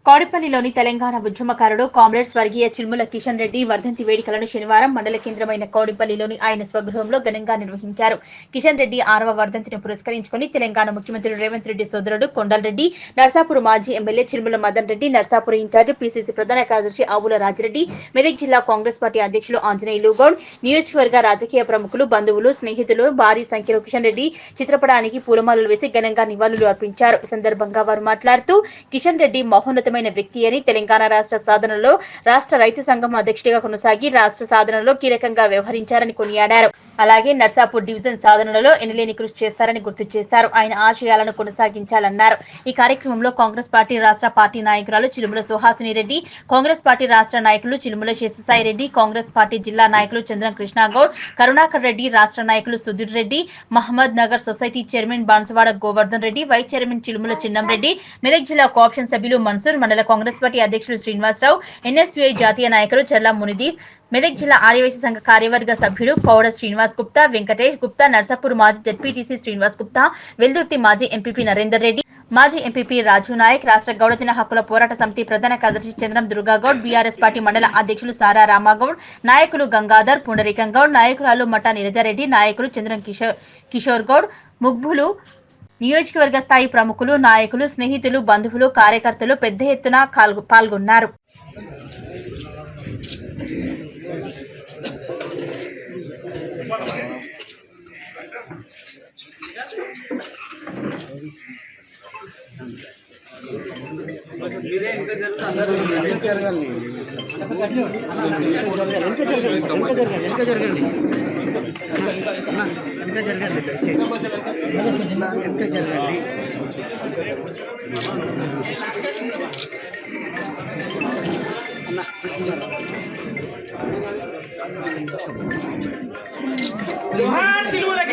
కౌడిపల్లిలోని తెలంగాణ ఉద్యమకారుడు కామ్రేడ్ స్వర్గీయ చిల్ముల కిషన్ రెడ్డి వర్ధంతి వేడుకలను శనివారం మండల కేంద్రమైన కౌడిపల్లిలోని ఆయన స్వగృహంలో ఘనంగా నిర్వహించారు. కిషన్ రెడ్డి 6వ వర్ధంతిని పురస్కరించుకుని తెలంగాణ ముఖ్యమంత్రి రేవంత్ రెడ్డి సోదరుడు కొండలరెడ్డి, నర్సాపూర్ మాజీ MLA Chilmula Madan Reddy, Narsapur incharge PCC ప్రధాన కార్యదర్శి ఆవుల రాజిరెడ్డి, మెదక్ జిల్లా కాంగ్రెస్ పార్టీ అధ్యక్షులు ఆంజనేయులు గౌడ్, నియోజకవర్గ రాజకీయ ప్రముఖులు, బంధువులు, స్నేహితులు భారీ సంఖ్యలో కిషన్ రెడ్డి చిత్రపటానికి పూలమాలలు వేసి ఘనంగా నివాళులు అర్పించారు. ఈ సందర్భంగా వారు మాట్లాడుతూ కిషన్ రెడ్డి మహోన్నతమైన వ్యక్తి అని, తెలంగాణ రాష్ట్ర సాధనలో రాష్ట్ర రైతు సంఘం అధ్యక్షుడిగా కొనసాగి రాష్ట్ర సాధనలో కీలకంగా వ్యవహరించారని కొనియాడారు. అలాగే నర్సాపూర్ డివిజన్ సాధనలో ఎనలేని కృషి చేస్తారని గుర్తు చేశారు. ఆయన ఆశయాలను కొనసాగించాలన్నారు. ఈ కార్యక్రమంలో కాంగ్రెస్ పార్టీ రాష్ట్ర పార్టీ నాయకురాలు చిలుముల సుహాసిని రెడ్డి, కాంగ్రెస్ పార్టీ రాష్ట్ర నాయకులు చిలుముల శేషసాయి రెడ్డి, కాంగ్రెస్ పార్టీ జిల్లా నాయకులు చంద్రం కృష్ణగౌడ్, కరుణాకర్ రెడ్డి, రాష్ట్ర నాయకులు Sudheer Reddy, Mohammed Nagar society chairman Banswada Govardhan Reddy, vice chairman Chilumula Chinnam Reddy, Medak జిల్లా కోఆప్షన్ సభ్యులు మన్సూర్, మండల కాంగ్రెస్ పార్టీ అధ్యక్షులు శ్రీనివాసరావు, ఎన్ఎస్యుఐ జాతీయ నాయకులు చర్ల మునిదీప్, మెదక్ జిల్లా ఆర్యవైశ్య సంఘ కార్యవర్గ సభ్యుడు పౌడ శ్రీనివాస్ గుప్తా, వెంకటేష్ గుప్తా, నర్సాపూర్ మాజీ జెడ్పీటీసీ శ్రీనివాస్ గుప్తా, వెల్దుర్తి మాజీ ఎంపీపీ నరేందర్ రెడ్డి, మాజీ ఎంపీపీ రాజు నాయక్, రాష్ట్ర గౌడజన హక్కుల పోరాట సమితి ప్రధాన కార్యదర్శి చంద్రం దుర్గాగౌడ్, బీఆర్ఎస్ పార్టీ మండల అధ్యక్షులు సారా రామాగౌడ్, నాయకులు గంగాధర్ పుండరీకం గౌడ్, నాయకురాలు మఠా నీరజారెడ్డి, నాయకులు చంద్రం కిషోర్ గౌడ్, ముగ్భులు, నియోజకవర్గ స్థాయి ప్రముఖులు, నాయకులు, స్నేహితులు, బంధువులు, కార్యకర్తలు పెద్ద ఎత్తున పాల్గొన్నారు. जोहार चिलमुला